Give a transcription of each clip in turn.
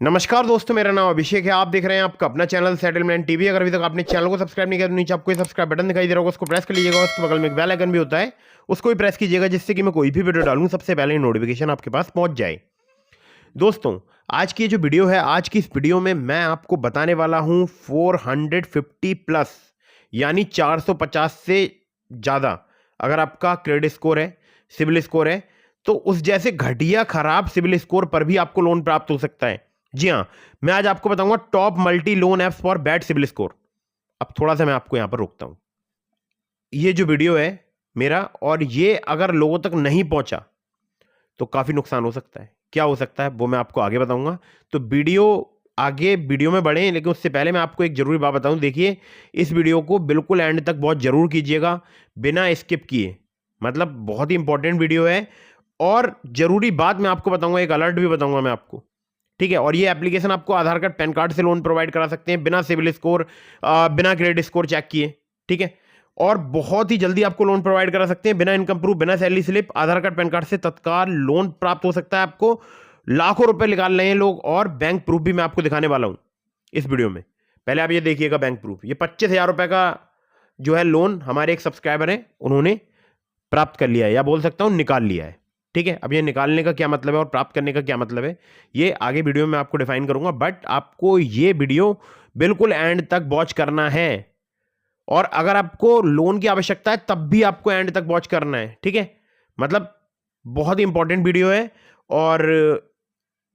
नमस्कार दोस्तों, मेरा नाम अभिषेक है। आप देख रहे हैं आपका अपना चैनल सेटलमेंट टीवी। अगर अभी तक आपने चैनल को सब्सक्राइब नहीं किया तो नीचे आपको सब्सक्राइब बटन दिखाई दे रहा होगा, उसको प्रेस कर लीजिएगा। उसके बगल में एक बेल आइकन भी होता है, उसको भी प्रेस कीजिएगा, जिससे कि मैं कोई भी वीडियो डालूं सबसे पहले नोटिफिकेशन आपके पास पहुंच जाए। दोस्तों, आज की जो वीडियो है, आज की इस वीडियो में मैं आपको बताने वाला हूं 450 प्लस यानी 450 से ज़्यादा अगर आपका क्रेडिट स्कोर है, सिविल स्कोर है, तो उस जैसे घटिया खराब सिविल स्कोर पर भी आपको लोन प्राप्त हो सकता है। जी हाँ, मैं आज आपको बताऊंगा top multi loan apps for bad CIBIL score. अब थोड़ा सा मैं आपको यहां पर रोकता हूं। ये जो वीडियो है मेरा, और ये अगर लोगों तक नहीं पहुंचा तो काफी नुकसान हो सकता है। क्या हो सकता है वो मैं आपको आगे बताऊंगा। तो वीडियो में बढ़े, लेकिन उससे पहले मैं आपको एक जरूरी बात बताऊं। देखिए, इस वीडियो को बिल्कुल एंड तक बहुत जरूर कीजिएगा, बिना स्किप किए। मतलब बहुत ही इंपॉर्टेंट वीडियो है। और जरूरी बात मैं आपको बताऊंगा, एक अलर्ट भी बताऊंगा मैं आपको, ठीक है। और ये एप्लीकेशन आपको आधार कार्ड पैन कार्ड से लोन प्रोवाइड करा सकते हैं, बिना सिविल स्कोर, बिना क्रेडिट स्कोर चेक किए, ठीक है। और बहुत ही जल्दी आपको लोन प्रोवाइड करा सकते हैं, बिना इनकम प्रूफ, बिना सैलरी स्लिप, आधार कार्ड पैन कार्ड से तत्काल लोन प्राप्त हो सकता है आपको। लाखों रुपए निकाल रहे हैं लोग, और बैंक प्रूफ भी मैं आपको दिखाने वाला हूं इस वीडियो में। पहले आप ये देखिएगा बैंक प्रूफ। ये 25,000 रुपए का जो है लोन हमारे एक सब्सक्राइबर है, उन्होंने प्राप्त कर लिया है, या बोल सकता हूं निकाल लिया है, ठीक है। अब ये निकालने का क्या मतलब है और प्राप्त करने का क्या मतलब है, ये आगे वीडियो में आपको डिफाइन करूंगा। बट आपको ये वीडियो बिल्कुल एंड तक वॉच करना है। और अगर आपको लोन की आवश्यकता है तब भी आपको एंड तक वॉच करना है, ठीक है। मतलब बहुत ही इंपॉर्टेंट वीडियो है। और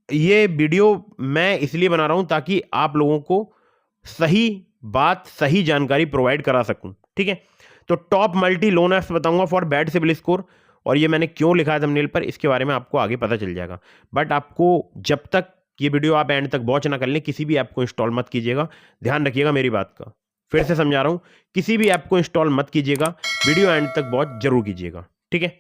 ये वीडियो मैं इसलिए बना रहा हूं ताकि आप लोगों को सही बात, सही जानकारी प्रोवाइड करा सकूं, ठीक है। तो टॉप मल्टी लोन एप्स बताऊंगा फॉर बैड सिविल स्कोर, और ये मैंने क्यों लिखा है थंबनेल पर, इसके बारे में आपको आगे पता चल जाएगा। बट आपको, जब तक ये वीडियो आप एंड तक वॉच ना कर लें, किसी भी ऐप को इंस्टॉल मत कीजिएगा। ध्यान रखिएगा मेरी बात का। फिर से समझा रहा हूं, किसी भी ऐप को इंस्टॉल मत कीजिएगा, वीडियो एंड तक वॉच जरूर कीजिएगा, ठीक है।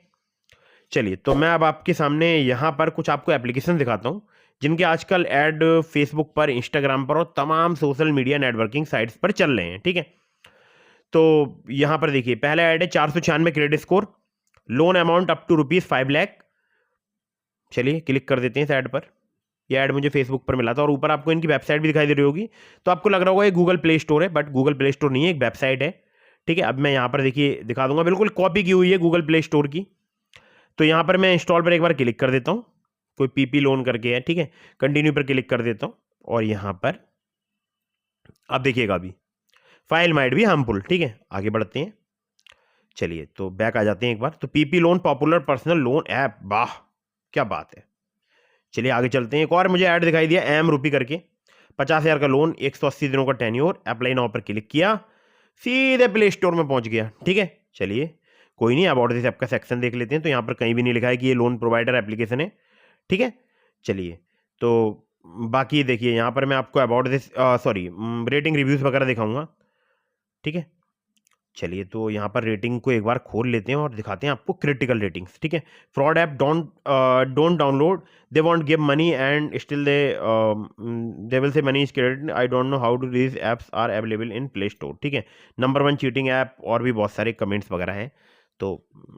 चलिए, तो मैं अब आपके सामने यहाँ पर कुछ आपको एप्लीकेशन दिखाता हूँ, जिनके आजकल ऐड फेसबुक पर, इंस्टाग्राम पर और तमाम सोशल मीडिया नेटवर्किंग साइट्स पर चल रहे हैं, ठीक है। तो यहाँ पर देखिए, पहला ऐड है 496 credit score, loan amount up to ₹5 lakh. चलिए क्लिक कर देते हैं इस ऐड पर। यह ऐड मुझे फेसबुक पर मिला था, और ऊपर आपको इनकी वेबसाइट भी दिखाई दे रही होगी। तो आपको लग रहा होगा ये गूगल प्ले स्टोर है, बट गूगल प्ले स्टोर नहीं है, एक वेबसाइट है, ठीक है। अब मैं यहाँ पर देखिए दिखा दूंगा, बिल्कुल कॉपी की हुई है गूगल प्ले स्टोर की। तो यहां पर मैं इंस्टॉल पर एक बार क्लिक कर देता हूं, कोई पीपी लोन करके है, ठीक है। कंटिन्यू पर क्लिक कर देता हूं, और यहां पर अब देखिएगा, अभी फाइल माइट भी हार्मफुल, ठीक है। आगे बढ़ते हैं। चलिए, तो बैक आ जाते हैं एक बार। तो PP loan popular personal loan app, वाह क्या बात है। चलिए आगे चलते हैं। एक और मुझे ऐड दिखाई दिया, एम रूपी करके, 50,000 का लोन, 180 दिनों का टेन्योर, अप्लाई नाउ पर क्लिक किया, सीधे प्ले स्टोर में पहुंच गया, ठीक है। चलिए कोई नहीं, अबाउट दिस ऐप का सेक्शन देख लेते हैं। तो यहाँ पर कहीं भी नहीं लिखा है कि ये लोन प्रोवाइडर एप्लीकेशन है, ठीक है। चलिए, तो बाकी देखिए, यहाँ पर मैं आपको about this, sorry, rating reviews वगैरह दिखाऊंगा, ठीक है। चलिए, तो यहाँ पर रेटिंग को एक बार खोल लेते हैं और दिखाते हैं आपको क्रिटिकल रेटिंग्स, ठीक है। Fraud app, don't download, they won't give money and still they will say money is credit, I don't know how to these apps are available in play store, ठीक है। नंबर 1 चीटिंग ऐप, और भी बहुत सारे comments वगैरह हैं। तो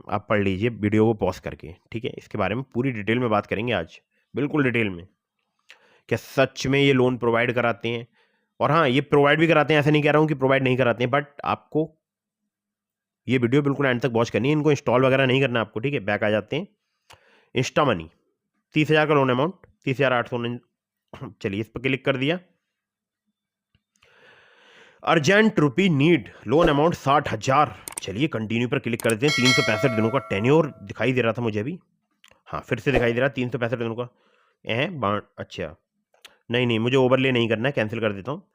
आप पढ़ लीजिए वीडियो को पॉज करके, ठीक है। इसके बारे में पूरी डिटेल में बात करेंगे आज, बिल्कुल डिटेल में। क्या सच में ये लोन प्रोवाइड कराते हैं? और हाँ, ये प्रोवाइड भी कराते हैं, ऐसा नहीं कह रहा हूँ कि प्रोवाइड नहीं कराते हैं, बट आपको ये वीडियो बिल्कुल एंड तक वॉच करनी है। इनको इंस्टॉल वगैरह नहीं करना आपको, ठीक है। बैक आ जाते हैं। इंस्टा मनी, 30,000 का लोन अमाउंट, 30,800। चलिए इस पर क्लिक कर दिया। अर्जेंट रुपी नीड, लोन अमाउंट 60,000। चलिए कंटिन्यू पर क्लिक कर देते हैं। 365 दिनों का टेन्योर दिखाई दे रहा था मुझे अभी, हाँ फिर से दिखाई दे रहा, 365 दिनों का अच्छा, नहीं नहीं, मुझे ओवरले नहीं करना है, कैंसिल कर देता हूँ।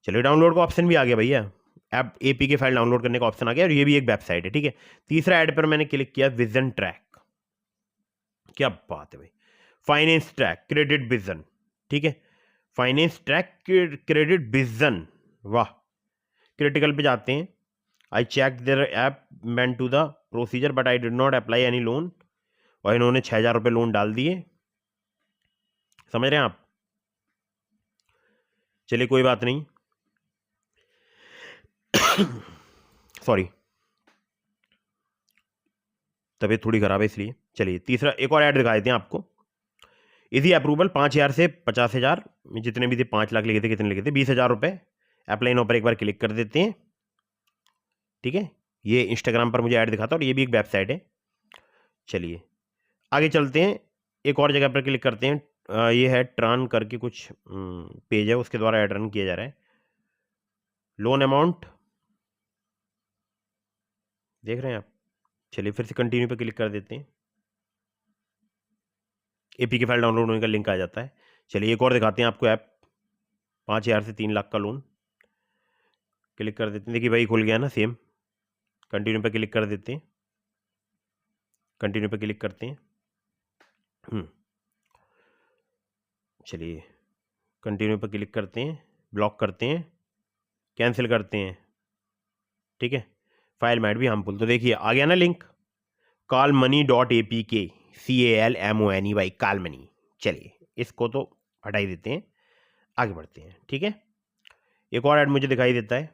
चलिए, डाउनलोड का ऑप्शन भी आ गया भैया, ऐप एपीके फाइल डाउनलोड करने का ऑप्शन आ गया, और ये भी एक वेबसाइट है, ठीक है। तीसरा ऐड पर मैंने क्लिक किया, विजन ट्रैक, क्या बात है भाई। फाइनेंस ट्रैक, क्रेडिट विजन, ठीक है। फाइनेंस ट्रैक, क्रेडिट विजन, वाह। क्रिटिकल पे जाते हैं। I check their app meant to the procedure but I did not apply any loan, और इन्होंने 6,000 रुपये लोन डाल दिए, समझ रहे हैं आप। चलिए कोई बात नहीं, सॉरी, तबीयत थोड़ी खराब है इसलिए। चलिए तीसरा एक और ऐड दिखा देते हैं आपको। इजी अप्रूवल 5,000 से 50,000 जितने भी थे, 5 लाख लिखे थे, कितने लिखे थे, 20,000 रुपये। अप्लाई नाउ पर एक बार क्लिक कर देते हैं। ठीक है, ये इंस्टाग्राम पर मुझे ऐड दिखाता है और ये भी एक वेबसाइट है। चलिए आगे चलते हैं, एक और जगह पर क्लिक करते हैं। ये है ट्रान करके कुछ पेज है, उसके द्वारा ऐड रन किया जा रहा है। लोन अमाउंट देख रहे हैं आप। चलिए फिर से कंटिन्यू पे क्लिक कर देते हैं। एपी की फाइल डाउनलोड होने का लिंक आ जाता है। चलिए एक और दिखाते हैं आपको ऐप। 5,000 से 3 लाख का लोन, क्लिक कर देते हैं। देखिए भाई खुल गया ना सेम। कंटिन्यू पे क्लिक कर देते हैं। कंटिन्यू पे क्लिक करते हैं। चलिए कंटिन्यू पे क्लिक करते हैं, ब्लॉक करते हैं, कैंसिल करते हैं। ठीक है, फाइल माइट भी हार्मफुल। तो देखिए आ गया ना लिंक, calmoney.apk, CALMONEY, कालमनी। चलिए इसको तो हटा ही देते हैं, आगे बढ़ते हैं। ठीक है, एक और ऐड मुझे दिखाई देता है,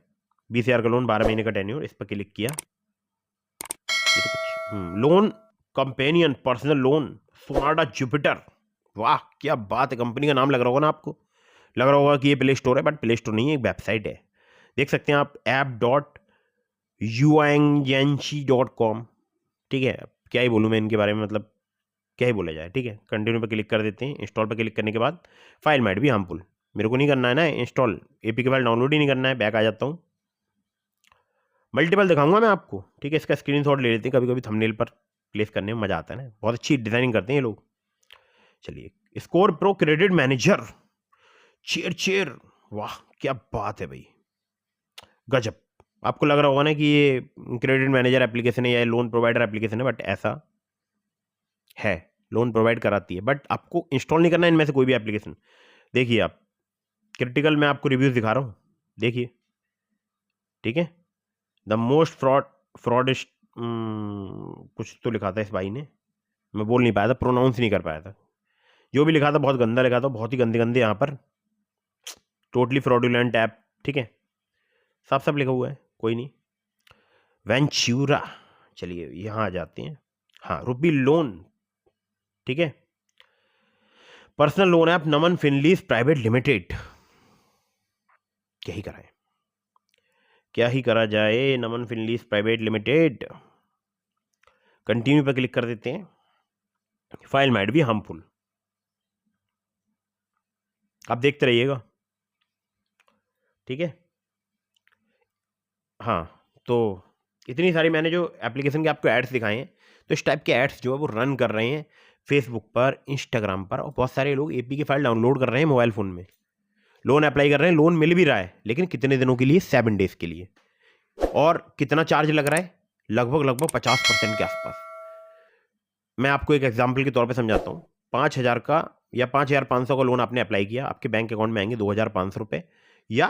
20,000 का लोन, 12 महीने का टेन्योर। इस पर क्लिक किया, ये तो कुछ loan companion personal loan Sonata Jupiter. वाह क्या बात है, कंपनी का नाम लग रहा होगा ना आपको, लग रहा होगा कि ये प्ले स्टोर है, बट प्ले स्टोर नहीं है, एक वेबसाइट है। देख सकते हैं आप app.yuanyanshi.com। ठीक है, क्या ही बोलूँ मैं इनके बारे में, मतलब क्या ही बोला जाए। ठीक है, कंटिन्यू पे क्लिक कर देते हैं। इंस्टॉल पे क्लिक करने के बाद फाइल माइट भी हार्मफुल, मेरे को नहीं करना है ना इंस्टॉल, एपी के फाइल डाउनलोड ही नहीं करना है। बैक आ जाता हूँ, मल्टीपल दिखाऊंगा मैं आपको। ठीक है, इसका स्क्रीनशॉट ले लेते हैं, कभी कभी थंबनेल पर प्लेस करने में मजा आता है ना, बहुत अच्छी डिजाइनिंग करते हैं ये लोग। चलिए score pro credit manager, chair chair, वाह क्या बात है भाई, गजब। आपको लग रहा होगा ना कि ये क्रेडिट मैनेजर एप्लीकेशन है या लोन प्रोवाइडर एप्लीकेशन है, बट ऐसा है, लोन प्रोवाइड कराती है, बट आपको इंस्टॉल नहीं करना है इनमें से कोई भी एप्लीकेशन। देखिए आप, क्रिटिकल में आपको रिव्यूज दिखा रहा हूँ, देखिए। ठीक है, द मोस्ट फ्रॉडिस्ट कुछ तो लिखा था इस भाई ने, मैं बोल नहीं पाया था, प्रोनाउंस नहीं कर पाया था। जो भी लिखा था बहुत गंदा लिखा था, बहुत ही गंदे गंदे यहाँ पर, टोटली फ्रॉडुलेंट ऐप। ठीक है, साफ साफ लिखा हुआ है, कोई नहीं। वेंचूरा, चलिए यहाँ आ जाते हैं। हाँ, रुपी लोन। ठीक है, पर्सनल लोन ऐप नमन फिनलीज प्राइवेट लिमिटेड। क्या ही कराए, क्या ही करा जाए, नमन फिनलीज प्राइवेट लिमिटेड। कंटिन्यू पर क्लिक कर देते हैं, फाइल माइट भी हार्मफुल, आप देखते रहिएगा। ठीक है, हाँ तो इतनी सारी मैंने जो एप्लीकेशन के आपको एड्स दिखाए हैं, तो इस टाइप के एड्स जो है वो रन कर रहे हैं फेसबुक पर, इंस्टाग्राम पर, और बहुत सारे लोग एपी की फाइल डाउनलोड कर रहे हैं मोबाइल फ़ोन में, लोन अप्लाई कर रहे हैं, लोन मिल भी रहा है, लेकिन कितने दिनों के लिए, 7 डेज के लिए। और कितना चार्ज लग रहा है, लगभग 50% के आसपास। मैं आपको एक एग्जाम्पल के तौर पर समझाता हूँ। 5,000 का या 5,500 का लोन आपने अप्लाई किया, आपके बैंक अकाउंट में आएंगे 2,500 रुपये या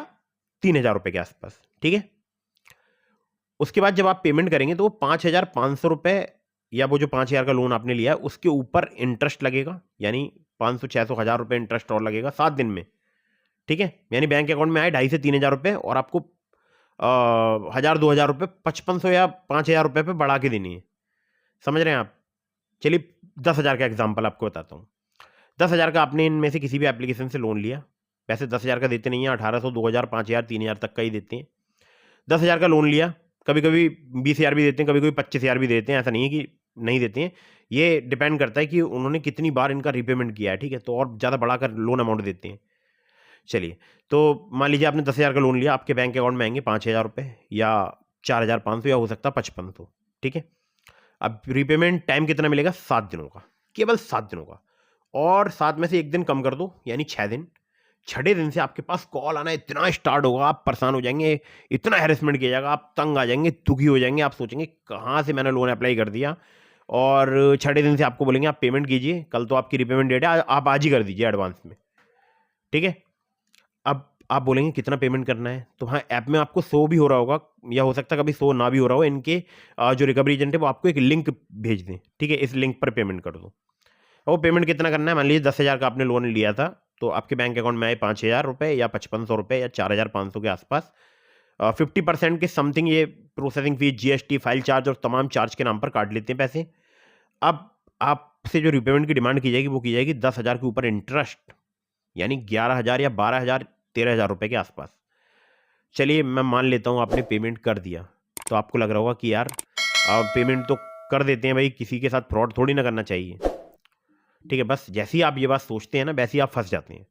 3,000 रुपये के आसपास। ठीक है, उसके बाद जब आप पेमेंट करेंगे तो वो 5,500 रुपये या वो जो 5,000 का लोन आपने लिया है उसके ऊपर इंटरेस्ट लगेगा, यानी 500, 600, 1,000 रुपये इंटरेस्ट और लगेगा 7 दिन में। ठीक है, यानी बैंक अकाउंट में आए 2,500 से 3,000 रुपये, और आपको 1,000, 2,000 रुपये 5,500 या 5,000 रुपये पे बढ़ा के देनी है। समझ रहे हैं आप। चलिए 10,000 का एग्जाम्पल आपको बताता हूँ। 10,000 का आपने इनमें से किसी भी एप्लीकेशन से लोन लिया, वैसे 10,000 का देते नहीं है, 1,800, 2,000, 5,000, 3,000 तक का ही देते हैं। 10,000 का लोन लिया, कभी कभी 20,000 भी देते हैं, कभी कभी 25,000 भी देते हैं, ऐसा नहीं है कि नहीं देते हैं। ये डिपेंड करता है कि उन्होंने कितनी बार इनका रीपेमेंट किया है। ठीक है, तो और ज़्यादा बढ़ाकर लोन अमाउंट देते हैं। चलिए, तो मान लीजिए आपने 10,000 का लोन लिया, आपके बैंक अकाउंट में आएंगे 5,000 रुपये या 4,500 या हो सकता है 5,500। ठीक है, अब रीपेमेंट टाइम कितना मिलेगा, 7 दिनों का, केवल 7 दिनों का, और 7 में से एक दिन कम कर दो यानी 6 दिन। 6ठे दिन से आपके पास कॉल आना इतना स्टार्ट होगा, आप परेशान हो जाएंगे, इतना हैरेसमेंट किया जाएगा, आप तंग आ जाएंगे, दुखी हो जाएंगे, आप सोचेंगे कहाँ से मैंने लोन अप्लाई कर दिया। और 6ठे दिन से आपको बोलेंगे आप पेमेंट कीजिए, कल तो आपकी रीपेमेंट डेट है, आप आज ही कर दीजिए एडवांस में। ठीक है, अब आप बोलेंगे कितना पेमेंट करना है, तो हाँ ऐप में आपको शो भी हो रहा होगा, या हो सकता है कभी शो ना भी हो रहा हो। इनके जो रिकवरी एजेंट है वो आपको एक लिंक भेज दें। ठीक है, इस लिंक पर पेमेंट कर दो। वो पेमेंट कितना करना है, मान लीजिए 10,000 का आपने लोन लिया था, तो आपके बैंक अकाउंट में आए 5,000 रुपये या 5,500 रुपये या 4,500 के आसपास। 50% के समथिंग ये processing fees, GST, file charge और तमाम चार्ज के नाम पर काट लेते हैं पैसे। अब आपसे जो रिपेमेंट की डिमांड की जाएगी वो की जाएगी 10,000 के ऊपर इंटरेस्ट, यानी 11,000 या 12,000 13,000 रुपए के आसपास। चलिए मैं मान लेता हूँ आपने पेमेंट कर दिया, तो आपको लग रहा होगा कि यार पेमेंट तो कर देते हैं भाई, किसी के साथ फ्रॉड थोड़ी ना करना चाहिए। ठीक है, बस जैसे ही आप ये बात सोचते हैं ना, वैसे ही आप फंस जाते हैं,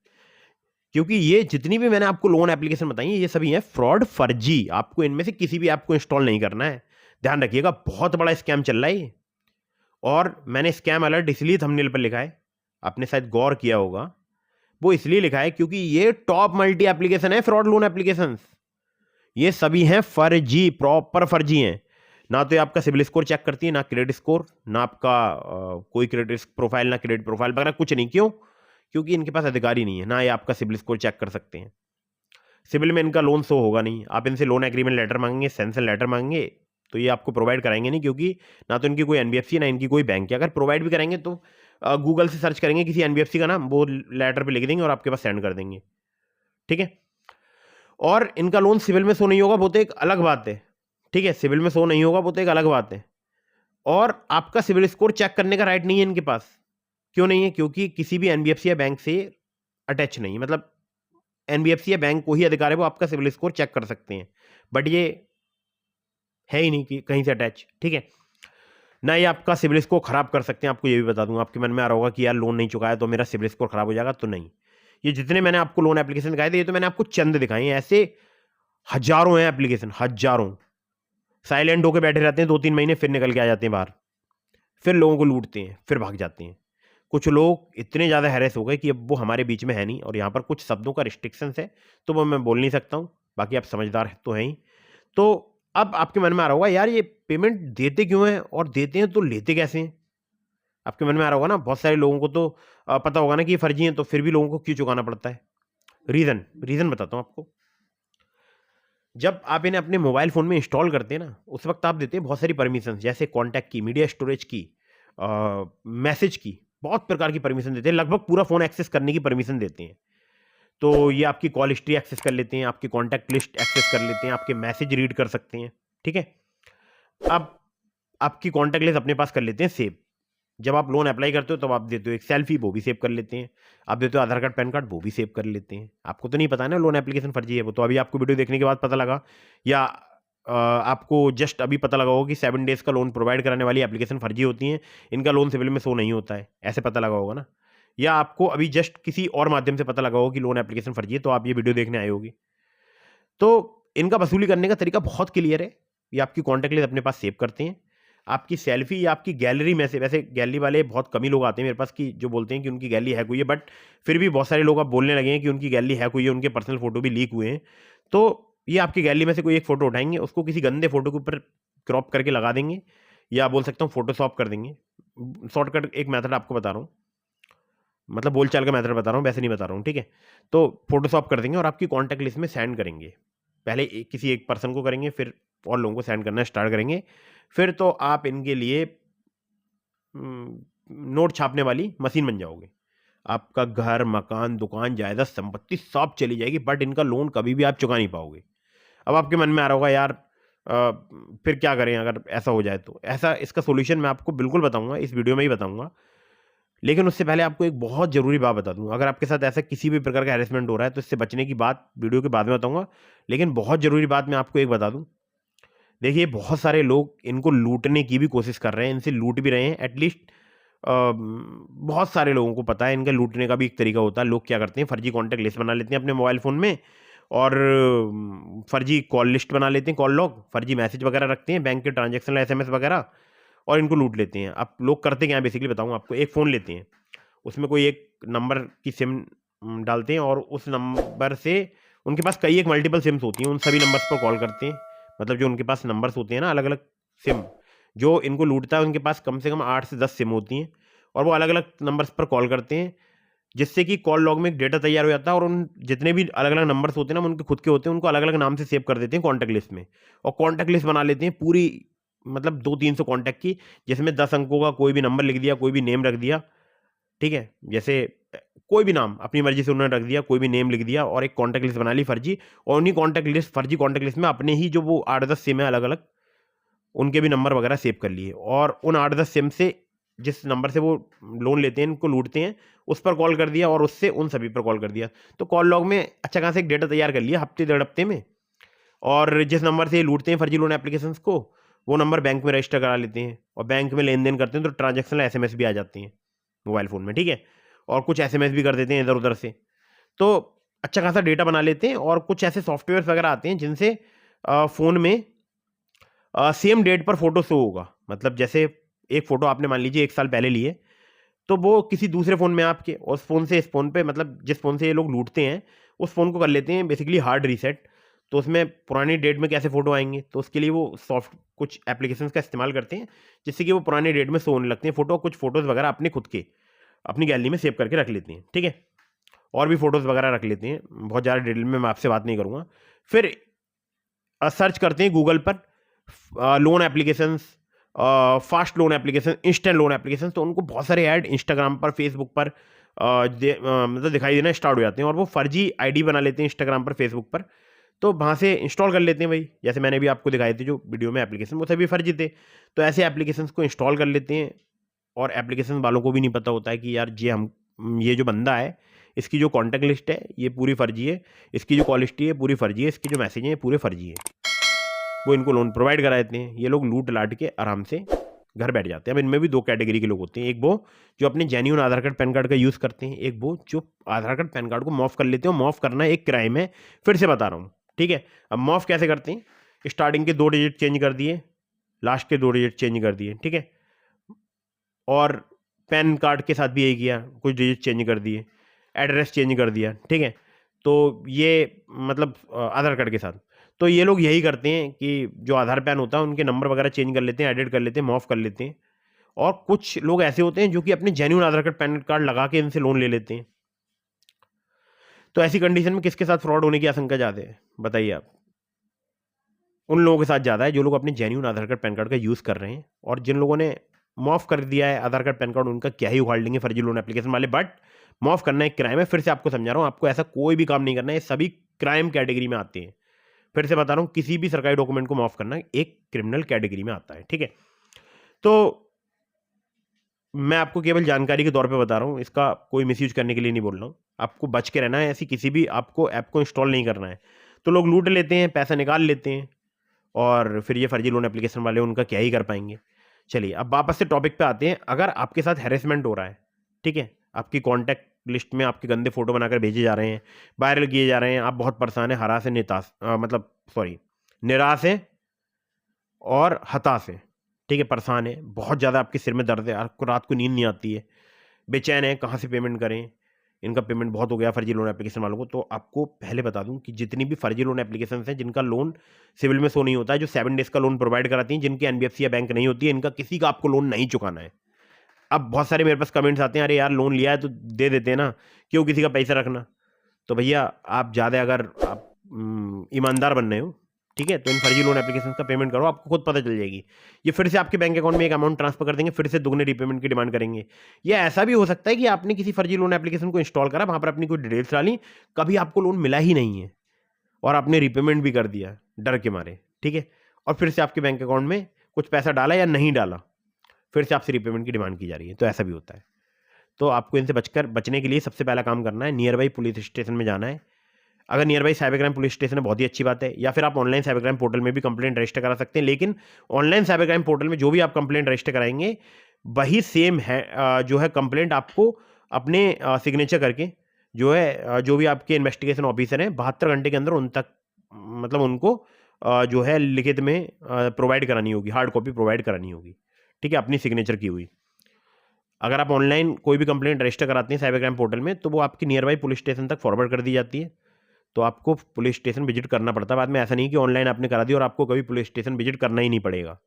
क्योंकि ये जितनी भी मैंने आपको लोन एप्लीकेशन बताई है ये सभी हैं फ्रॉड, फर्जी। आपको इनमें से किसी भी ऐप को इंस्टॉल नहीं करना है, ध्यान रखिएगा, बहुत बड़ा स्कैम चल रहा है ये। और मैंने स्कैम अलर्ट इसलिए थंबनेल पर लिखा है, आपने शायद गौर किया होगा, वो इसलिए लिखा है क्योंकि ये टॉप मल्टी एप्लीकेशन है फ्रॉड लोन एप्लीकेशन। ये सभी हैं फर्जी, प्रॉपर फर्जी हैं। ना तो ये आपका सिबिल स्कोर चेक करती है, ना क्रेडिट स्कोर, ना आपका कोई क्रेडिट प्रोफाइल, ना क्रेडिट प्रोफाइल वगैरह, कुछ नहीं। क्यों? क्योंकि इनके पास अधिकार ही नहीं है, ना ये आपका सिबिल स्कोर चेक कर सकते हैं। सिबिल में इनका लोन शो होगा नहीं। आप इनसे लोन एग्रीमेंट लेटर मांगेंगे, सैंक्शन लेटर मांगेंगे, तो ये आपको प्रोवाइड कराएंगे नहीं, क्योंकि ना तो इनकी कोई एनबीएफसी, ना इनकी कोई बैंक है। अगर प्रोवाइड भी कराएंगे तो गूगल से सर्च करेंगे किसी एनबीएफसी का नाम, वो लेटर पे लिख देंगे और आपके पास सेंड कर देंगे। ठीक है, और इनका लोन सिविल में शो नहीं होगा, वो तो एक अलग बात है। ठीक है, सिविल में शो नहीं होगा वो तो एक अलग बात है। और आपका सिविल स्कोर चेक करने का राइट नहीं है इनके पास। क्यों नहीं है? क्योंकि किसी भी एनबीएफसी या बैंक से अटैच नहीं है, मतलब एनबीएफसी या बैंक को ही अधिकार है वो आपका सिविल स्कोर चेक कर सकते हैं, बट ये है ही नहीं कि कहीं से अटैच। ठीक है, ना ये आपका सिविल स्कोर खराब कर सकते हैं। आपको ये भी बता दूं, आपके मन में आ रहा होगा कि यार लोन नहीं चुकाया तो मेरा सिविल स्कोर खराब हो जाएगा, तो नहीं। ये जितने मैंने आपको लोन एप्लीकेशन दिखाए थे, ये तो मैंने आपको चंद दिखाए हैं, ऐसे हजारों हैं एप्लीकेशन, हजारों। साइलेंट होकर बैठे रहते हैं 2-3 महीने, फिर निकल के आ जाते हैं बाहर, फिर लोगों को लूटते हैं, फिर भाग जाते हैं। कुछ लोग इतने ज़्यादा हैरेस हो गए कि अब वो हमारे बीच में है नहीं, और यहाँ पर कुछ शब्दों का रिस्ट्रिक्शन है तो वो मैं बोल नहीं सकता हूँ, बाकी आप समझदार तो हैं ही। तो अब आपके मन में आ रहा होगा यार ये पेमेंट देते क्यों हैं, और देते हैं तो लेते कैसे हैं। आपके मन में आ रहा होगा ना, बहुत सारे लोगों को तो पता होगा ना कि ये फर्जी हैं, तो फिर भी लोगों को क्यों चुकाना पड़ता है। रीज़न बताता हूँ आपको। जब आप इन्हें अपने मोबाइल फ़ोन में इंस्टॉल करते हैं ना, उस वक्त आप देते हैं बहुत सारी परमिशन, जैसे कॉन्टैक्ट की, मीडिया स्टोरेज की, मैसेज की, बहुत प्रकार की परमिशन देते हैं। लगभग पूरा फ़ोन एक्सेस करने की परमिशन देते हैं। तो ये आपकी कॉल हिस्ट्री एक्सेस कर लेते हैं, आपकी कॉन्टैक्ट लिस्ट एक्सेस कर लेते हैं, आपके मैसेज रीड कर सकते हैं। ठीक है, अब आपकी कॉन्टैक्ट लिस्ट अपने पास कर लेते हैं सेव। जब आप लोन अप्लाई करते हो तब आप देते हो एक सेल्फी, वो भी सेव कर लेते हैं। आप देते हो आधार कार्ड, पैन कार्ड, वो भी सेव कर लेते हैं। आपको तो नहीं पता ना लोन एप्लीकेशन फर्जी है, वो तो अभी आपको वीडियो देखने के बाद पता लगा, या आपको जस्ट अभी पता लगा होगा कि 7 डेज का लोन प्रोवाइड कराने वाली एप्लीकेशन फर्जी होती हैं, इनका लोन सिविल में शो नहीं होता है, ऐसे पता लगा होगा ना। या आपको अभी जस्ट किसी और माध्यम से पता लगा होगा कि लोन एप्लीकेशन फर्जी है, तो आप ये वीडियो देखने आए होगी। तो इनका वसूली करने का तरीका बहुत क्लियर है। ये आपकी कॉन्टैक्ट लिस्ट अपने पास सेव करते हैं, आपकी सेल्फी या आपकी गैलरी में से, वैसे गैलरी वाले बहुत कम ही लोग आते हैं मेरे पास कि जो बोलते हैं कि उनकी गैलरी हैक हुई है, बट फिर भी बहुत सारे लोग अब बोलने लगे हैं कि उनकी गैलरी हैक हुई है, उनके पर्सनल फोटो भी लीक हुए हैं। तो ये आपकी गैलरी में से कोई एक फोटो उठाएंगे, उसको किसी गंदे फोटो के ऊपर क्रॉप करके लगा देंगे, या बोल सकता हूँ फोटोशॉप कर देंगे। शॉर्टकट एक मेथड आपको बता रहा हूँ, मतलब बोलचाल का मेथड बता रहा हूँ, वैसे नहीं बता रहा हूँ। ठीक है, तो फोटोशॉप कर देंगे और आपकी कॉन्टैक्ट लिस्ट में सेंड करेंगे। पहले किसी एक पर्सन को करेंगे, फिर और लोगों को सेंड करना स्टार्ट करेंगे। फिर तो आप इनके लिए नोट छापने वाली मशीन बन जाओगे। आपका घर, मकान, दुकान, जायदाद, संपत्ति सब चली जाएगी, बट इनका लोन कभी भी आप चुका नहीं पाओगे। अब आपके मन में आ रहा होगा यार फिर क्या करें अगर ऐसा हो जाए, तो ऐसा इसका सोल्यूशन मैं आपको बिल्कुल बताऊंगा, इस वीडियो में ही बताऊंगा। लेकिन उससे पहले आपको एक बहुत ज़रूरी बात बता दूं, अगर आपके साथ ऐसा किसी भी प्रकार का हैरेसमेंट हो रहा है तो इससे बचने की बात वीडियो के बाद में बताऊंगा। लेकिन बहुत ज़रूरी बात मैं आपको एक बता दूं, देखिए बहुत सारे लोग इनको लूटने की भी कोशिश कर रहे हैं, इनसे लूट भी रहे हैं। एटलीस्ट बहुत सारे लोगों को पता है इनका लूटने का भी एक तरीका होता है। लोग क्या करते हैं, फर्जी कॉन्टैक्ट लिस्ट बना लेते हैं अपने मोबाइल फ़ोन में, और फर्जी कॉल लिस्ट बना लेते हैं, कॉल लॉग, फर्जी मैसेज वगैरह रखते हैं, बैंक के ट्रांजेक्शन SMS वगैरह, और इनको लूट लेते हैं। अब लोग करते क्या हैं, बेसिकली बताऊँ आपको, एक फ़ोन लेते हैं, उसमें कोई एक नंबर की सिम डालते हैं, और उस नंबर से उनके पास कई एक मल्टीपल सिम्स होती हैं, उन सभी नंबर्स पर कॉल करते हैं। मतलब जो उनके पास नंबर्स होते हैं ना, अलग अलग सिम, जो इनको लूटता है उनके पास कम से कम 8 से 10 सिम होती हैं, और वो अलग अलग नंबर्स पर कॉल करते हैं, जिससे कि कॉल लॉग में एक डेटा तैयार हो जाता है, और उन जितने भी अलग अलग नंबर्स होते हैं ना, उनके खुद के होते हैं, उनको अलग अलग नाम से सेव कर देते हैं कॉन्टैक्ट लिस्ट में, और कॉन्टैक्ट लिस्ट बना लेते हैं पूरी, मतलब 200-300 कॉन्टैक्ट की, जिसमें 10 अंकों का कोई भी नंबर लिख दिया, कोई भी नेम रख दिया। ठीक है, जैसे कोई भी नाम अपनी मर्जी से उन्होंने रख दिया, कोई भी नेम लिख दिया, और एक कॉन्टैक्ट लिस्ट बना ली फर्जी, और उन्हीं कॉन्टैक्ट लिस्ट, फर्जी कॉन्टैक्ट लिस्ट में अपने ही जो वो 8-10 सिम है अलग अलग, उनके भी नंबर वगैरह सेव कर लिए, और उन 8-10 सिम से जिस नंबर से वो लोन लेते हैं, इनको लूटते हैं, उस पर कॉल कर दिया और उससे उन सभी पर कॉल कर दिया। तो कॉल लॉग में अच्छा खासा एक डेटा तैयार कर लिया हफ्ते 1.5 हफ्ते में। और जिस नंबर से ये लूटते हैं फर्जी लोन एप्लीकेशंस को, वो नंबर बैंक में रजिस्टर करा लेते हैं और बैंक में लेन देन करते हैं, तो ट्रांजेक्शनल एसएमएस भी आ जाती हैं मोबाइल फ़ोन में, ठीक है। और कुछ एसएमएस भी कर देते हैं इधर उधर से। तो अच्छा खासा डेटा बना लेते हैं। और कुछ ऐसे सॉफ्टवेयर वगैरह आते हैं जिनसे फ़ोन में सेम डेट पर फोटो शो होगा। मतलब जैसे एक फ़ोटो आपने मान लीजिए 1 साल पहले ली है, तो वो किसी दूसरे फ़ोन में आपके, उस फ़ोन से इस फ़ोन पे, मतलब जिस फ़ोन से ये लोग लूटते हैं उस फ़ोन को कर लेते हैं बेसिकली हार्ड रीसेट। तो उसमें पुरानी डेट में कैसे फ़ोटो आएंगे, तो उसके लिए वो सॉफ्ट कुछ एप्लीकेशंस का इस्तेमाल करते हैं जिससे कि वो पुरानी डेट में शो होने लगते हैं फ़ोटो। कुछ फ़ोटोज़ वगैरह अपने खुद के अपनी गैलरी में सेव करके रख लेते हैं, ठीक है। और भी फ़ोटोज़ वगैरह रख लेते हैं, बहुत ज़्यादा डिटेल में मैं आपसे बात नहीं करूँगा। फिर सर्च करते हैं गूगल पर loan applications, fast loan application, instant loan application, तो उनको बहुत सारे ऐड इंस्टाग्राम पर, फेसबुक पर मतलब दिखाई देना स्टार्ट हो जाते हैं और वो फर्जी आईडी बना लेते हैं इंस्टाग्राम पर, फेसबुक पर। तो वहाँ से इंस्टॉल कर लेते हैं भाई, जैसे मैंने भी आपको दिखाए थे जो वीडियो में एप्लीकेशन, वो सभी फर्जी थे। तो ऐसे एप्लीकेशंस को इंस्टॉल कर लेते हैं और एप्लीकेशन वालों को भी नहीं पता होता है कि यार ये जो बंदा है, इसकी जो कॉन्टैक्ट लिस्ट है ये पूरी फर्जी है, इसकी जो कॉल हिस्ट्री है पूरी फर्जी है, इसकी जो मैसेज है ये पूरे फर्जी है। वो इनको लोन प्रोवाइड करा देते हैं। ये लोग लूट लाट के आराम से घर बैठ जाते हैं। अब इनमें भी 2 कैटेगरी के लोग होते हैं, एक वो जो अपने जेन्युइन आधार कार्ड पैन कार्ड का यूज़ करते हैं, एक वो जो आधार कार्ड पैन कार्ड को मॉफ कर लेते हैं। और मॉफ करना एक क्राइम है, फिर से बता रहा हूँ, ठीक है। अब मॉफ कैसे करते हैं, स्टार्टिंग के 2 डिजिट चेंज कर दिए, लास्ट के 2 डिजिट चेंज कर दिए, ठीक है। और पैन कार्ड के साथ भी यही किया, कुछ डिजिट चेंज कर दिए, एड्रेस चेंज कर दिया, ठीक है। तो ये मतलब आधार कार्ड के साथ तो ये लोग यही करते हैं कि जो आधार पैन होता है उनके नंबर वगैरह चेंज कर लेते हैं, एडिट कर लेते हैं, मॉफ कर लेते हैं। और कुछ लोग ऐसे होते हैं जो कि अपने जेन्युइन आधार कार्ड पैन कार्ड लगा के इनसे लोन ले लेते हैं। तो ऐसी कंडीशन में किसके साथ फ्रॉड होने की आशंका ज़्यादा है, बताइए आप। उन लोगों के साथ ज़्यादा है जो लोग अपने जेन्युइन आधार कार्ड पैन कार्ड का यूज़ कर रहे हैं। और जिन लोगों ने मॉफ कर दिया है आधार कार्ड पैन कार्ड, उनका क्या ही उखाड़ लेंगे फर्जी लोन एप्लीकेशन वाले। बट मॉफ करना एक क्राइम है, फिर से आपको समझा रहा हूँ, आपको ऐसा कोई भी काम नहीं करना है, सभी क्राइम कैटेगरी में आते हैं। फिर से बता रहा हूँ, किसी भी सरकारी डॉक्यूमेंट को माफ करना एक क्रिमिनल कैटेगरी में आता है, ठीक है। तो मैं आपको केवल जानकारी के तौर पे बता रहा हूँ, इसका कोई मिसयूज करने के लिए नहीं बोल रहा हूँ। आपको बच के रहना है, ऐसी किसी भी आपको ऐप को इंस्टॉल नहीं करना है। तो लोग लूट लेते हैं, पैसा निकाल लेते हैं और फिर ये फर्जी लोन एप्लीकेशन वाले उनका क्या ही कर पाएंगे। चलिए अब वापस से टॉपिक पे आते हैं। अगर आपके साथ हैरेसमेंट हो रहा है, ठीक है, आपकी कॉन्टैक्ट लिस्ट में आपके गंदे फोटो बनाकर भेजे जा रहे हैं, वायरल किए जा रहे हैं, आप बहुत परेशान हैं, हरास है, निराश है और हताश है, ठीक है, परेशान है, बहुत ज़्यादा आपके सिर में दर्द है, आपको रात को नींद नहीं आती है, बेचैन है, कहाँ से पेमेंट करें, इनका पेमेंट बहुत हो गया फर्जी लोन एप्लीकेशन वालों को। तो आपको पहले बता दूं कि जितनी भी फर्जी लोन एप्लीकेशन हैं जिनका लोन सिविल में शो नहीं होता है, जो 7 डेज का लोन प्रोवाइड कराती हैं, जिनकी एनबीएफसी या बैंक नहीं होती है, इनका किसी का आपको लोन नहीं चुकाना है। अब बहुत सारे मेरे पास कमेंट्स आते हैं, अरे यार लोन लिया है तो दे देते हैं ना, क्यों किसी का पैसा रखना। तो भैया आप ज़्यादा, अगर आप ईमानदार बन रहे हो, ठीक है, तो इन फर्जी लोन एप्लीकेशन का पेमेंट करो, आपको खुद पता चल जाएगी। ये फिर से आपके बैंक अकाउंट में एक अमाउंट ट्रांसफर कर देंगे, फिर से दुगने रीपेमेंट की डिमांड करेंगे। या ऐसा भी हो सकता है कि आपने किसी फर्जी लोन एप्लीकेशन को इंस्टॉल करा, वहाँ पर अपनी कोई डिटेल्स डाली, कभी आपको लोन मिला ही नहीं है और आपने रीपेमेंट भी कर दिया डर के मारे, ठीक है, और फिर से आपके बैंक अकाउंट में कुछ पैसा डाला या नहीं डाला, फिर से आपसे रीपेमेंट की डिमांड की जा रही है। तो ऐसा भी होता है। तो आपको इनसे बचने के लिए सबसे पहला काम करना है, नियर बाई पुलिस स्टेशन में जाना है। अगर near by cyber crime police station है, बहुत ही अच्छी बात है। या फिर आप ऑनलाइन साइबर क्राइम पोर्टल में भी कंप्लेंट रजिस्टर करा सकते हैं। लेकिन ऑनलाइन साइबर क्राइम पोर्टल में जो भी आप कंप्लेंट रजिस्टर कराएंगे, वही सेम है जो है कंप्लेंट आपको अपने सिग्नेचर करके, जो है जो भी आपके इन्वेस्टिगेशन ऑफिसर हैं 72 घंटे के अंदर उन तक, मतलब उनको जो है लिखित में प्रोवाइड करानी होगी, हार्ड कॉपी प्रोवाइड करानी होगी, ठीक है, अपनी सिग्नेचर की हुई। अगर आप ऑनलाइन कोई भी कंप्लेंट रजिस्टर कराते हैं साइबर क्राइम पोर्टल में, तो वो आपकी नियर बाई पुलिस स्टेशन तक फॉरवर्ड कर दी जाती है। तो आपको पुलिस स्टेशन विजिट करना पड़ता है बाद में। ऐसा नहीं कि ऑनलाइन आपने करा दी और आपको कभी पुलिस स्टेशन विजिट करना ही नहीं पड़ेगा,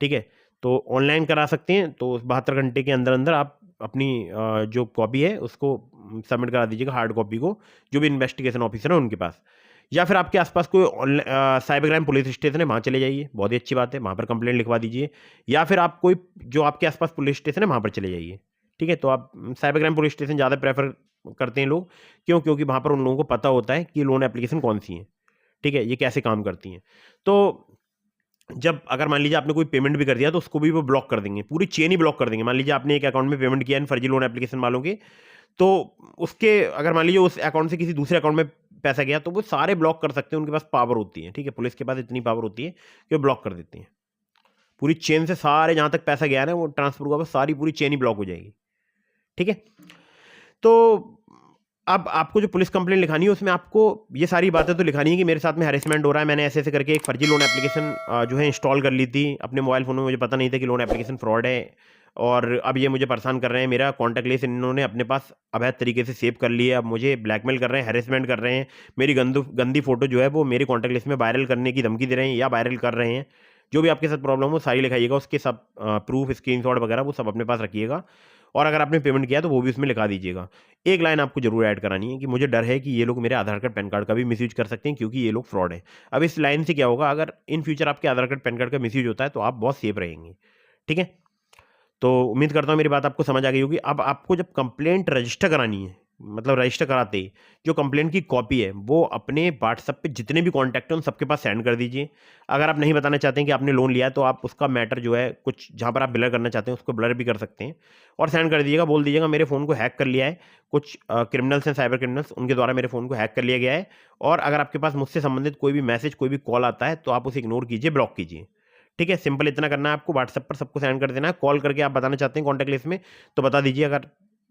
ठीक है। तो ऑनलाइन करा सकते हैं, तो 72 घंटे के अंदर अंदर आप अपनी जो कॉपी है उसको सबमिट करा दीजिएगा, हार्ड कॉपी को, जो भी इन्वेस्टिगेशन ऑफिसर है उनके पास। या फिर आपके आसपास कोई साइबर क्राइम पुलिस स्टेशन है, वहाँ चले जाइए, बहुत ही अच्छी बात है, वहाँ पर कंप्लेंट लिखवा दीजिए। या फिर आप कोई जो आपके आसपास पुलिस स्टेशन है वहाँ पर चले जाइए, ठीक है। तो आप साइबर क्राइम पुलिस स्टेशन ज़्यादा प्रेफर करते हैं लोग, क्यों? क्योंकि वहाँ पर उन लोगों को पता होता है कि लोन एप्लीकेशन कौन सी है, ठीक है, ये कैसे काम करती हैं। तो जब अगर मान लीजिए आपने कोई पेमेंट भी कर दिया तो उसको भी वो ब्लॉक कर देंगे, पूरी चेन ही ब्लॉक कर देंगे। मान लीजिए आपने एक अकाउंट में पेमेंट किया इन फर्जी लोन एप्लीकेशन वालों के, तो उसके अगर मान लीजिए उस अकाउंट से किसी दूसरे अकाउंट में पैसा गया तो वो सारे ब्लॉक कर सकते हैं, उनके पास पावर होती है, ठीक है। पुलिस के पास इतनी पावर होती है कि वो ब्लॉक कर देती है। पूरी चेन से सारे जहां तक पैसा गया है ना वो ट्रांसफर हुआ, सारी पूरी चेन ही ब्लॉक हो जाएगी, ठीक है। तो अब आपको जो पुलिस कंप्लेंट लिखानी है उसमें आपको ये सारी बातें तो लिखानी है कि मेरे साथ में हैरेसमेंट हो रहा है, मैंने ऐसे ऐसे करके एक फर्जी लोन एप्लीकेशन जो है इंस्टॉल कर ली थी अपने मोबाइल फ़ोन में, मुझे पता नहीं था कि लोन एप्लीकेशन फ्रॉड है, और अब ये मुझे परेशान कर रहे हैं, मेरा कॉन्टैक्ट लिस्ट इन्होंने अपने पास अवैध तरीके से सेव कर लिया है, अब मुझे ब्लैकमेल कर रहे हैं, हैरेसमेंट कर रहे हैं, मेरी गंदी फोटो जो है वो मेरे कॉन्टैक्ट लिस्ट में वायरल करने की धमकी दे रहे हैं या वायरल कर रहे हैं। जो भी आपके साथ प्रॉब्लम हो सारी लिखाइएगा, उसके सब प्रूफ स्क्रीनशॉट वगैरह वो सब अपने पास रखिएगा, और अगर आपने पेमेंट किया तो वो भी उसमें लिखा दीजिएगा। एक लाइन आपको जरूर ऐड करानी है कि मुझे डर है कि ये लोग मेरे आधार कार्ड पैन कार्ड का भी मिसयूज कर सकते हैं क्योंकि ये लोग फ्रॉड है। अब इस लाइन से क्या होगा, अगर इन फ्यूचर आपके आधार कार्ड पैन कार्ड का मिसयूज होता है तो आप बहुत सेफ रहेंगे, ठीक है। तो उम्मीद करता हूँ मेरी बात आपको समझ आ गई होगी। अब आपको जब कंप्लेंट रजिस्टर करानी है, मतलब रजिस्टर कराते ही जो कंप्लेंट की कॉपी है वो अपने व्हाट्सएप पे जितने भी कॉन्टैक्ट हैं उन सबके पास सेंड कर दीजिए। अगर आप नहीं बताना चाहते हैं कि आपने लोन लिया है तो आप उसका मैटर जो है कुछ जहाँ पर आप ब्लर करना चाहते हैं उसको ब्लर भी कर सकते हैं और सेंड कर दीजिएगा। बोल दीजिएगा मेरे फ़ोन को हैक कर लिया है, कुछ क्रिमिनल्स हैं, साइबर क्रिमिनल्स, उनके द्वारा मेरे फ़ोन को हैक कर लिया गया है। और अगर आपके पास मुझसे संबंधित कोई भी मैसेज कोई भी कॉल आता है तो आप उसे इग्नोर कीजिए, ब्लॉक कीजिए, ठीक है। सिंपल इतना करना है आपको, व्हाट्सएप पर सबको सेंड कर देना है। कॉल करके आप बताना चाहते हैं कॉन्टैक्ट लिस्ट में तो बता दीजिए, अगर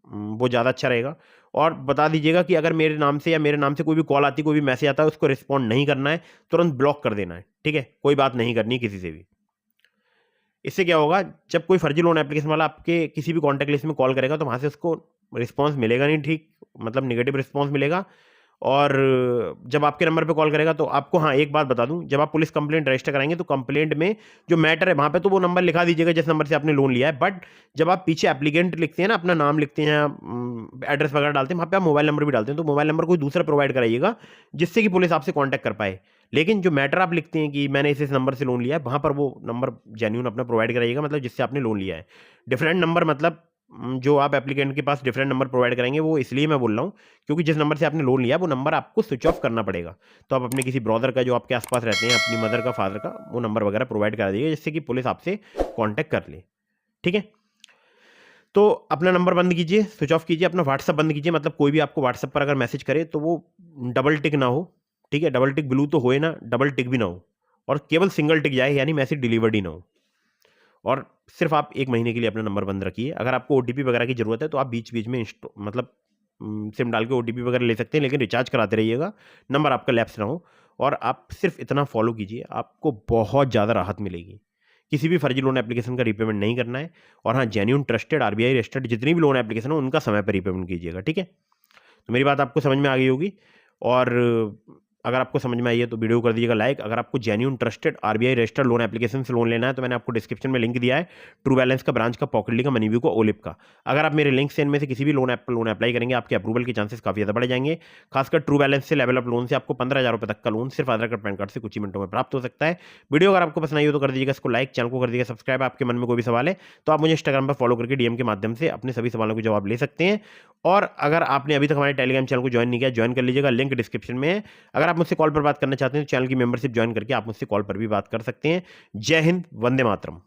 वो ज़्यादा अच्छा रहेगा। और बता दीजिएगा कि अगर मेरे नाम से या मेरे नाम से कोई भी कॉल आती, कोई भी मैसेज आता है, उसको रिस्पॉन्ड नहीं करना है, तुरंत ब्लॉक कर देना है, ठीक है। कोई बात नहीं करनी किसी से भी। इससे क्या होगा, जब कोई फर्जी लोन एप्लीकेशन वाला आपके किसी भी कॉन्टैक्ट लिस्ट में कॉल करेगा तो वहाँ से उसको रिस्पॉन्स मिलेगा नहीं, ठीक, मतलब नेगेटिव रिस्पॉन्स मिलेगा। और जब आपके नंबर पे कॉल करेगा तो आपको, हाँ एक बात बता दूं, जब आप पुलिस कंप्लेंट रजिस्टर कराएंगे तो कंप्लेंट में जो मैटर है वहाँ पे तो वो नंबर लिखा दीजिएगा जिस नंबर से आपने लोन लिया है, बट जब आप पीछे एप्लीकेंट लिखते हैं ना, अपना नाम लिखते हैं, एड्रेस वगैरह डालते हैं, वहाँ पे आप मोबाइल नंबर भी डालते हैं, तो मोबाइल नंबर कोई दूसरा प्रोवाइड कराइएगा जिससे कि पुलिस आपसे कॉन्टैक्ट कर पाए। लेकिन जो मैटर आप लिखते हैं कि मैंने इस नंबर से लोन लिया है, वहाँ पर वो नंबर जेन्यून अपना प्रोवाइड कराइएगा, मतलब जिससे आपने लोन लिया है। डिफरेंट नंबर मतलब जो आप एप्लीकेंट के पास डिफरेंट नंबर प्रोवाइड करेंगे, वो इसलिए मैं बोल रहा हूँ क्योंकि जिस नंबर से आपने लोन लिया वो नंबर आपको स्विच ऑफ करना पड़ेगा। तो आप अपने किसी ब्रदर का जो आपके आसपास रहते हैं, अपनी मदर का, फादर का, वो नंबर वगैरह प्रोवाइड करा दीजिए जिससे कि पुलिस आपसे कांटेक्ट कर ले, ठीक है। तो अपना नंबर बंद कीजिए, स्विच ऑफ कीजिए, अपना व्हाट्सअप बंद कीजिए, मतलब कोई भी आपको व्हाट्सअप पर अगर मैसेज करे तो वो डबल टिक ना हो, ठीक है। डबल टिक ब्लू तो होए ना, डबल टिक भी ना हो, और केवल सिंगल टिक जाए, यानी मैसेज डिलीवर्ड ही ना हो। और सिर्फ आप 1 महीने के लिए अपना नंबर बंद रखिए। अगर आपको ओटीपी वगैरह की ज़रूरत है तो आप बीच-बीच में मतलब सिम डाल के ओटीपी वगैरह ले सकते हैं, लेकिन रिचार्ज कराते रहिएगा, नंबर आपका लैप्स ना हो। और आप सिर्फ इतना फॉलो कीजिए, आपको बहुत ज़्यादा राहत मिलेगी। किसी भी फर्जी लोन एप्लीकेशन का रीपेमेंट नहीं करना है। और हाँ, जेन्युइन ट्रस्टेड आरबीआई रजिस्टर्ड जितनी भी लोन एप्लीकेशन हो उनका समय पर रीपेमेंट कीजिएगा, ठीक है। तो मेरी बात आपको समझ में आ गई होगी। और अगर आपको समझ में आई है तो वीडियो कर दीजिएगा लाइक। अगर आपको genuine trusted RBI registered loan application से लोन लेना है तो मैंने आपको डिस्क्रिप्शन में लिंक दिया है, ट्रू बैलेंस का, ब्रांच का, पॉकेटली का, मनीव्यू का, ओलिप का। अगर आप मेरे लिंक से इनमें से किसी भी लोन ऐप पर लोन अप्लाई करेंगे, आपके अप्रूवल के चांसेस काफी ज़्यादा बढ़ जाएंगे। खासकर ट्रू बैलेंस से लेवल अप लोन से आपको 15,000 रुपये तक का लोन सिर्फ आधार कार्ड पैन कार्ड से कुछ ही मिनटों में प्राप्त हो सकता है। वीडियो अगर आपको पसंद आई हो तो कर दीजिएगा इसको लाइक, चैनल को कर दीजिएगा सब्सक्राइब। आपके मन में कोई भी सवाल है तो आप मुझे इंस्टाग्राम पर फॉलो करके डीएम के माध्यम से अपने सभी सवालों के जवाब ले सकते हैं। और अगर आपने अभी तक हमारे टेलीग्राम चैनल को ज्वाइन नहीं किया, ज्वाइन कर लीजिएगा, लिंक डिस्क्रिप्शन में है। अगर आप मुझसे कॉल पर बात करना चाहते हैं तो चैनल की मेंबरशिप ज्वाइन करके आप मुझसे कॉल पर भी बात कर सकते हैं। जय हिंद, वंदे मातरम।